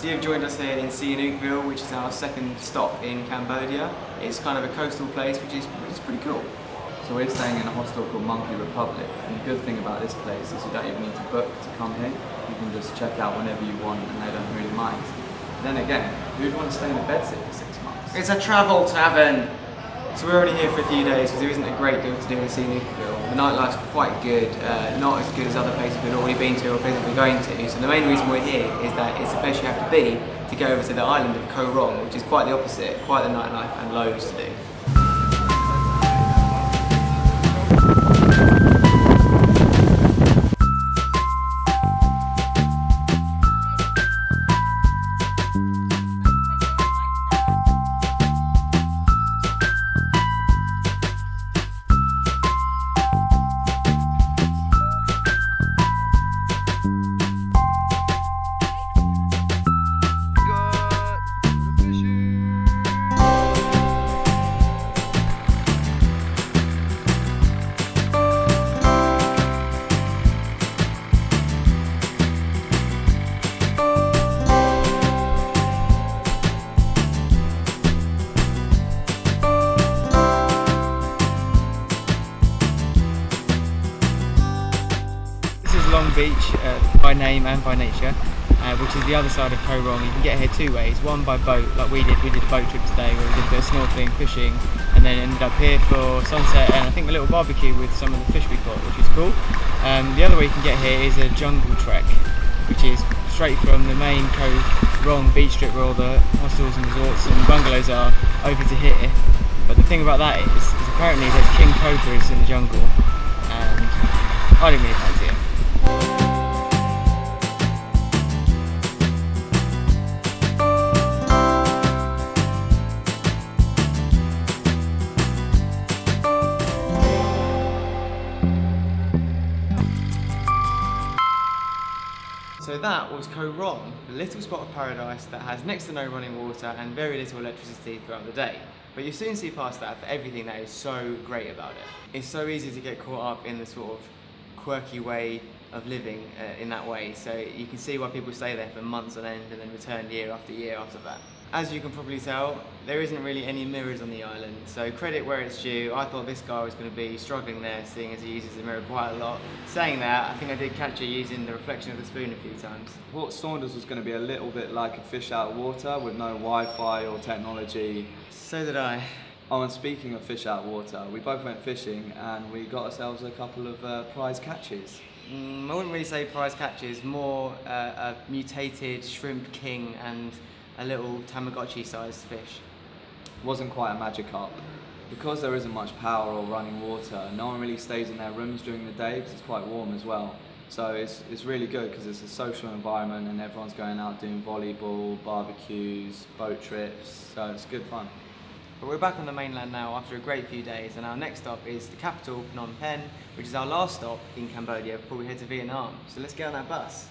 So you've joined us here in Sihanoukville, which is our second stop in Cambodia. It's kind of a coastal place, which is pretty cool. So we're staying in a hostel called Monkey Republic, and the good thing about this place is you don't even need to book to come here. You can just check out whenever you want and they don't really mind. Then again, who'd want to stay in a bedsit for 6 months? It's a travel tavern! So we're only here for a few days because there isn't a great deal to do in Sihanoukville. The nightlife's quite good, not as good as other places we've already been to or places we're going to. So the main reason we're here is that it's a place you have to be to go over to the island of Koh Rong, which is quite the opposite, quite the nightlife and loads to do. Long Beach by name and by nature, which is the other side of Koh Rong. You can get here two ways, one by boat like we did a boat trip today where we did a bit of snorkeling, fishing, and then ended up here for sunset and I think a little barbecue with some of the fish we caught, which is cool. The other way you can get here is a jungle trek, which is straight from the main Koh Rong beach strip where all the hostels and resorts and bungalows are over to here. But the thing about that is apparently there's king cobras in the jungle and I didn't really fancy it. So that was Koh Rong, a little spot of paradise that has next to no running water and very little electricity throughout the day. But you'll soon see past that for everything that is so great about it. It's so easy to get caught up in the sort of quirky way of living in that way, so you can see why people stay there for months on end and then return year after year after that. As you can probably tell, there isn't really any mirrors on the island, so credit where it's due. I thought this guy was going to be struggling there, seeing as he uses the mirror quite a lot. Saying that, I think I did catch her using the reflection of the spoon a few times. I thought Saunders was going to be a little bit like a fish out of water with no Wi-Fi or technology. So did I. Oh, and speaking of fish out of water, we both went fishing and we got ourselves a couple of prize catches. I wouldn't really say prize catches, more a mutated shrimp king and a little Tamagotchi sized fish. Wasn't quite a Magikarp. Because there isn't much power or running water, no one really stays in their rooms during the day because it's quite warm as well. So it's really good because it's a social environment and everyone's going out doing volleyball, barbecues, boat trips, so it's good fun. But we're back on the mainland now after a great few days, and our next stop is the capital, Phnom Penh, which is our last stop in Cambodia before we head to Vietnam. So let's get on that bus.